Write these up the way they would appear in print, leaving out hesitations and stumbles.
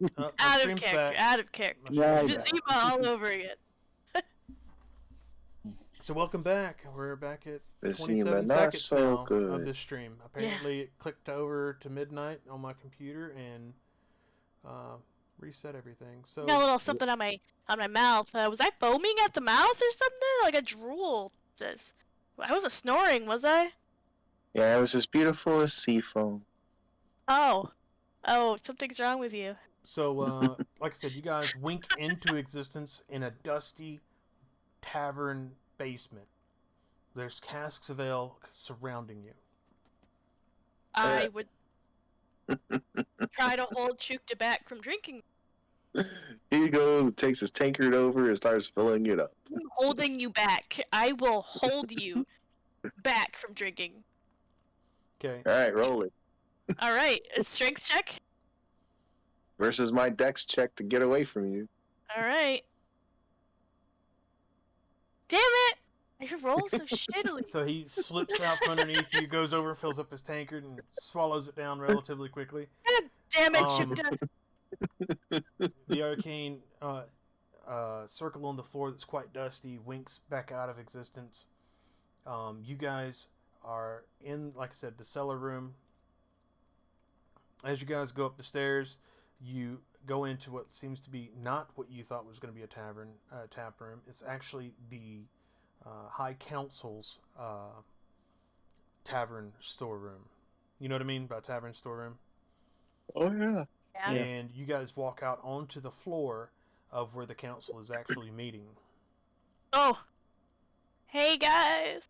My Out of stream's character. back. Out of character. My Yeah, stream's Vizima back. all over again. So welcome back. We're back at It seemed 27 not seconds so now of good. this stream. Apparently, it clicked over to midnight on my computer and reset everything. So Got a little something on my mouth. Was I foaming at the mouth or something? Like a drool. Just, I wasn't snoring, was I? Yeah, it was as beautiful as sea foam. Oh, something's wrong with you. So, like I said, you guys wink into existence in a dusty tavern basement. There's casks of ale surrounding you. I would try to hold Chukta back from drinking. He goes, takes his tankard over, and starts filling it up. I'm holding you back. I will hold you back from drinking. Okay. All right, roll it. All right, a strength check. Versus my dex check to get away from you. All right. Damn it! I roll so shittily. So he slips out from underneath you, goes over, fills up his tankard, and swallows it down relatively quickly. God damn it, Um, Chukta. The arcane circle on the floor that's quite dusty winks back out of existence. You guys are in, like I said, the cellar room. As you guys go up the stairs, you go into what seems to be not what you thought was going to be a tap room. It's actually the High Council's tavern storeroom. You know what I mean by tavern storeroom? Oh, yeah. Yeah. And you guys walk out onto the floor of where the council is actually meeting. Oh. Hey guys.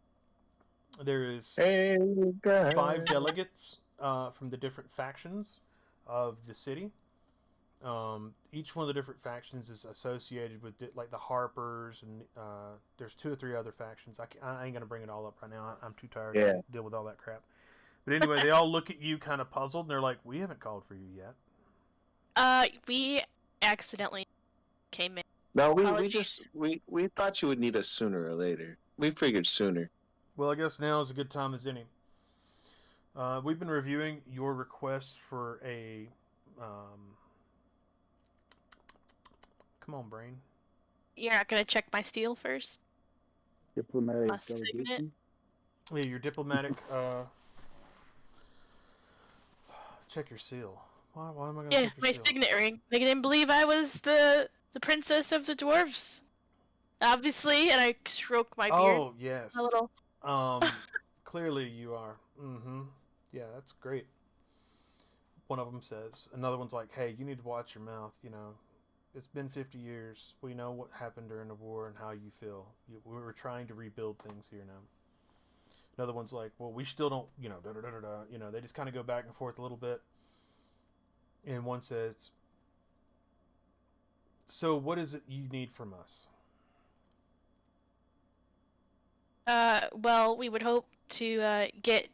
There is Hey, guys. 5 delegates from the different factions of the city. Each one of the different factions is associated with like the Harpers, and there's 2 or 3 other factions. I ain't gonna bring it all up right now. I'm too tired to deal with all that crap. But anyway, they all look at you kind of puzzled, and they're like, "We haven't called for you yet." We accidentally came in. No, we Apologies. just we thought you would need us sooner or later. We figured sooner. Well, I guess now is a good time as any. We've been reviewing your request for a. Come on, brain. You're not gonna check my steel first? Diplomatic Signet. delegation. Yeah, your diplomatic. Check your seal. Why am I gonna Yeah, check your my seal? signet ring. They didn't believe I was the princess of the dwarves. Obviously, and I stroke my beard Oh yes. a little. Clearly you are. Mm-hmm. Yeah, that's great. One of them says. Another one's like, "Hey, you need to watch your mouth. You know, it's been 50 years. We know what happened during the war and how you feel. We were trying to rebuild things here now." Another one's like, "Well, we still don't. You know, da da da da da." You know, they just kind of go back and forth a little bit. And one says, "So, what is it you need from us?" Well, we would hope to get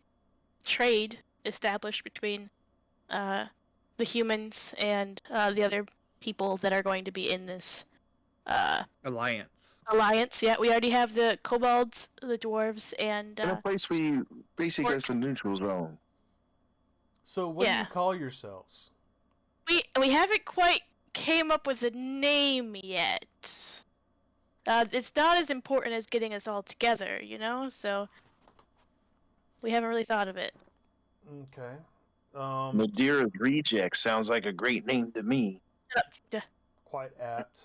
trade established between the humans and the other people that are going to be in this Alliance. alliance. Yeah, we already have the kobolds, the dwarves, and In a place we basically Orc. it's the neutral zone. So, what do Yeah. you call yourselves? we haven't quite came up with a name yet. It's not as important as getting us all together, you know. So we haven't really thought of it. Okay. Madeira's Reject sounds like a great name to me. Quite apt,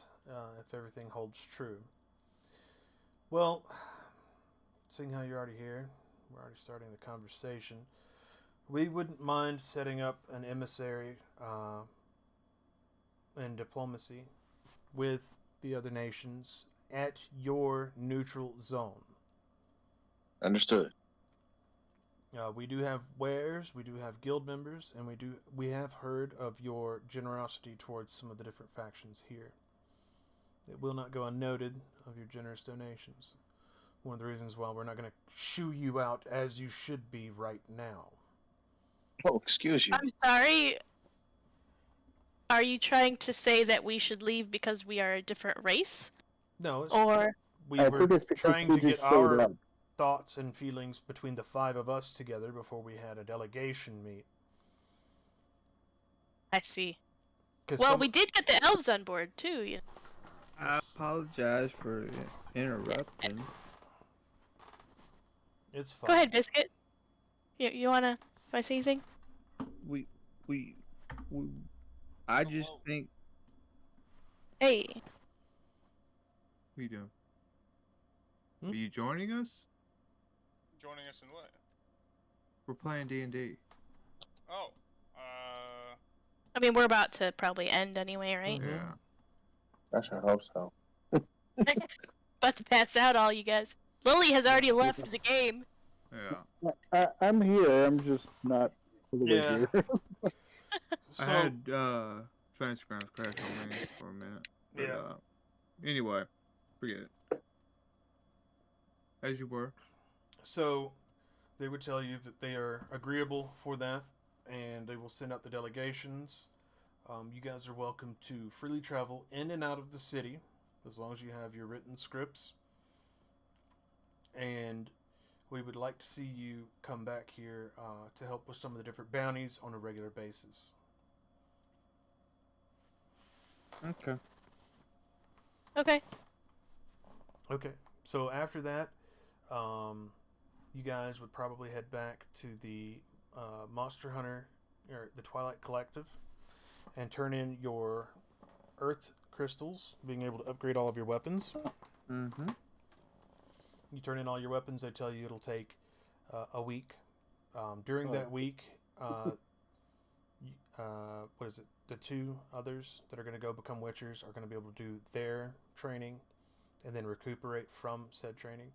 if everything holds true. Well, seeing how you're already here, we're already starting the conversation. We wouldn't mind setting up an emissary and diplomacy with the other nations at your neutral zone. Understood. We do have wares, we do have guild members, and we have heard of your generosity towards some of the different factions here. It will not go unnoted of your generous donations. One of the reasons why we're not going to shoo you out as you should be right now. Oh, excuse you. I'm sorry. Are you trying to say that we should leave because we are a different race, No, or we I were think it's because trying we to get just showed our up. thoughts and feelings between the 5 of us together before we had a delegation meet. I see? Well, we did get the elves on board too. You know? I apologize for interrupting. It's fine. Go ahead, Biscuit. You wanna say anything? We, I just think. Hey. What are you doing? Hmm? Are you joining us? Joining us in what? We're playing D&D. Oh, I mean, we're about to probably end anyway, right? Mhm. Yeah. I sure hope so. About to pass out, all you guys. Lily has already left the game. Yeah. I'm here. I'm just not all the way Yeah. here. So, I had transcripts crash on me for a minute. But, Yeah. Anyway, forget it. As you were. so they would tell you that they are agreeable for that, and they will send out the delegations. You guys are welcome to freely travel in and out of the city, as long as you have your written scripts. And we would like to see you come back here to help with some of the different bounties on a regular basis. Okay. Okay. Okay. So after that, you guys would probably head back to the Monster Hunter, or the Twilight Collective, and turn in your Earth crystals, being able to upgrade all of your weapons. Mm-hmm. You turn in all your weapons. They tell you it'll take a week. During that week, what is it? The two others that are going to go become Witchers are going to be able to do their training and then recuperate from said training.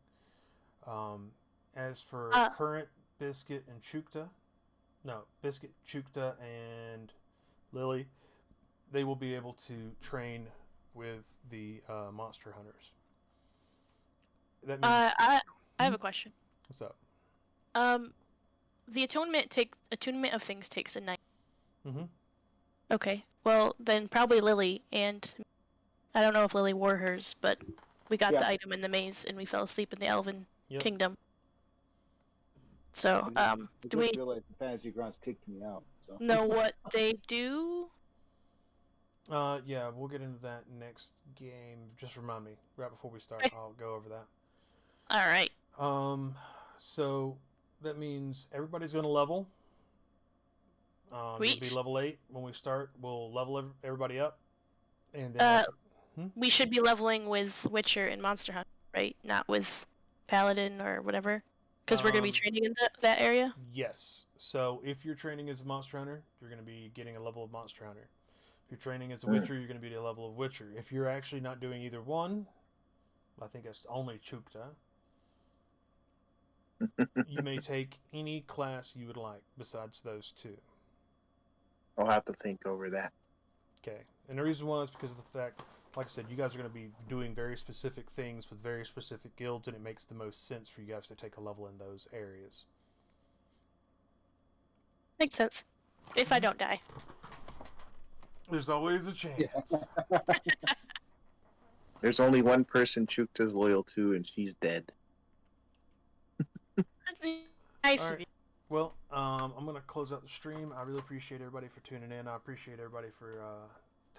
As for current Biscuit, Chukta, and Lily, they will be able to train with the Monster Hunters. That means, I have a question. what's up? The attunement of things takes a night. Mm-hmm. Okay. Well, then probably Lily, and I don't know if Lily wore hers, but we got the item in the maze and we fell asleep in the Elven Kingdom. So, do we realize the Fantasy Grounds kicked me out? So. know what they do? Yeah, we'll get into that next game. Just remind me right before we start. Okay. I'll go over that. All right. So that means everybody's going to level. You'll be Sweet. level 8 when we start. We'll level everybody up, and then we should be leveling with Witcher and Monster Hunter, right? Not with Paladin or whatever, because we're gonna be training in that area. Yes. So if you're training as a Monster Hunter, you're going to be getting a level of Monster Hunter. If you're training as a Witcher, you're going to be at a level of Witcher. If you're actually not doing either one, I think it's only Chukta. You may take any class you would like besides those two. I'll have to think over that. Okay. And the reason why is because of the fact, like I said, you guys are going to be doing very specific things with very specific guilds, and it makes the most sense for you guys to take a level in those areas. Makes sense. If I don't die. There's always a chance. There's only one person Chukta's loyal to, and she's dead. That's nice All of right. you. Well, I'm going to close out the stream. I really appreciate everybody for tuning in. I appreciate everybody for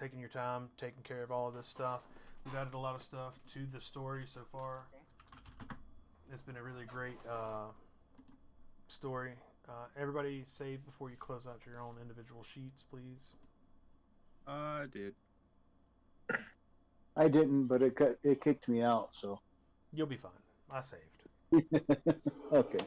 taking your time, taking care of all of this stuff. We've added a lot of stuff to the story so far. It's been a really great story. Everybody save before you close out your own individual sheets, please. I did. I didn't, but it kicked me out. So You'll be fine. I saved. okay.